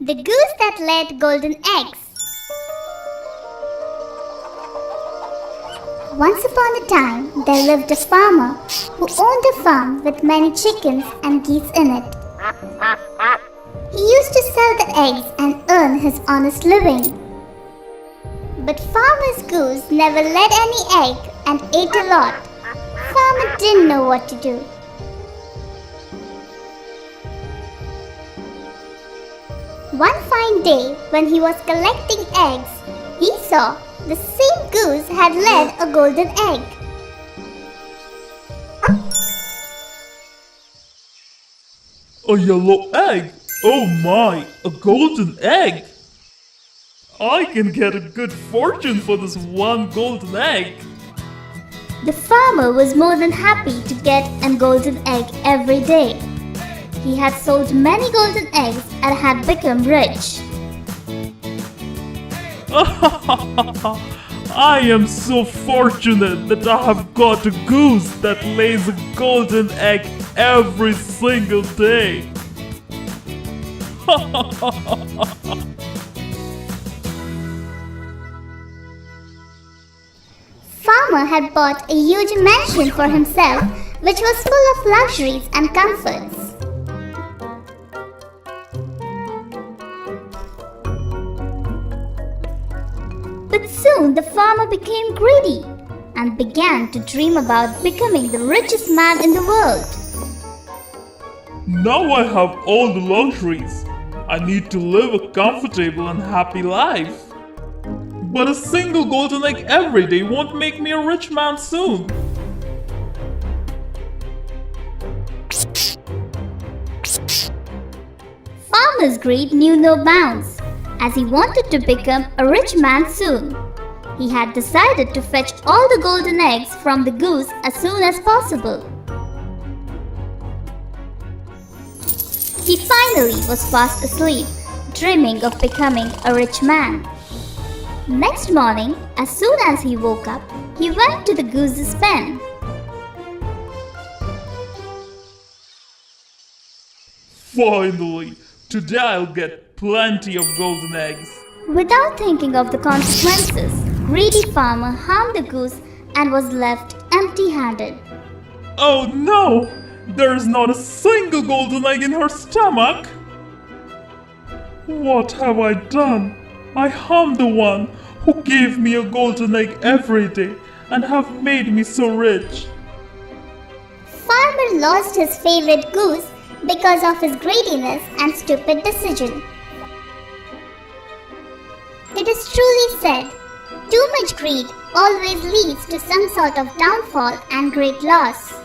The Goose That Laid Golden Eggs. Once upon a time, there lived a farmer who owned a farm with many chickens and geese in it. He used to sell the eggs and earn his honest living. But Farmer's Goose never laid any egg and ate a lot. Farmer didn't know what to do. One fine day, when he was collecting eggs, he saw the same goose had laid a golden egg. A yellow egg? Oh my, a golden egg! I can get a good fortune for this one golden egg. The farmer was more than happy to get a golden egg every day. He had sold many golden eggs and had become rich. I am so fortunate that I have got a goose that lays a golden egg every single day. Farmer had bought a huge mansion for himself, which was full of luxuries and comforts. But soon the farmer became greedy and began to dream about becoming the richest man in the world. Now I have all the luxuries. I need to live a comfortable and happy life. But a single golden egg every day won't make me a rich man soon. Farmer's greed knew no bounds, as he wanted to become a rich man soon. He had decided to fetch all the golden eggs from the goose as soon as possible. He finally was fast asleep, dreaming of becoming a rich man. Next morning, as soon as he woke up, he went to the goose's pen. Finally, today I'll get plenty of golden eggs. Without thinking of the consequences, greedy farmer harmed the goose and was left empty-handed. Oh no! There is not a single golden egg in her stomach! What have I done? I harmed the one who gave me a golden egg every day and have made me so rich. Farmer lost his favorite goose because of his greediness and stupid decision. It is truly said, too much greed always leads to some sort of downfall and great loss.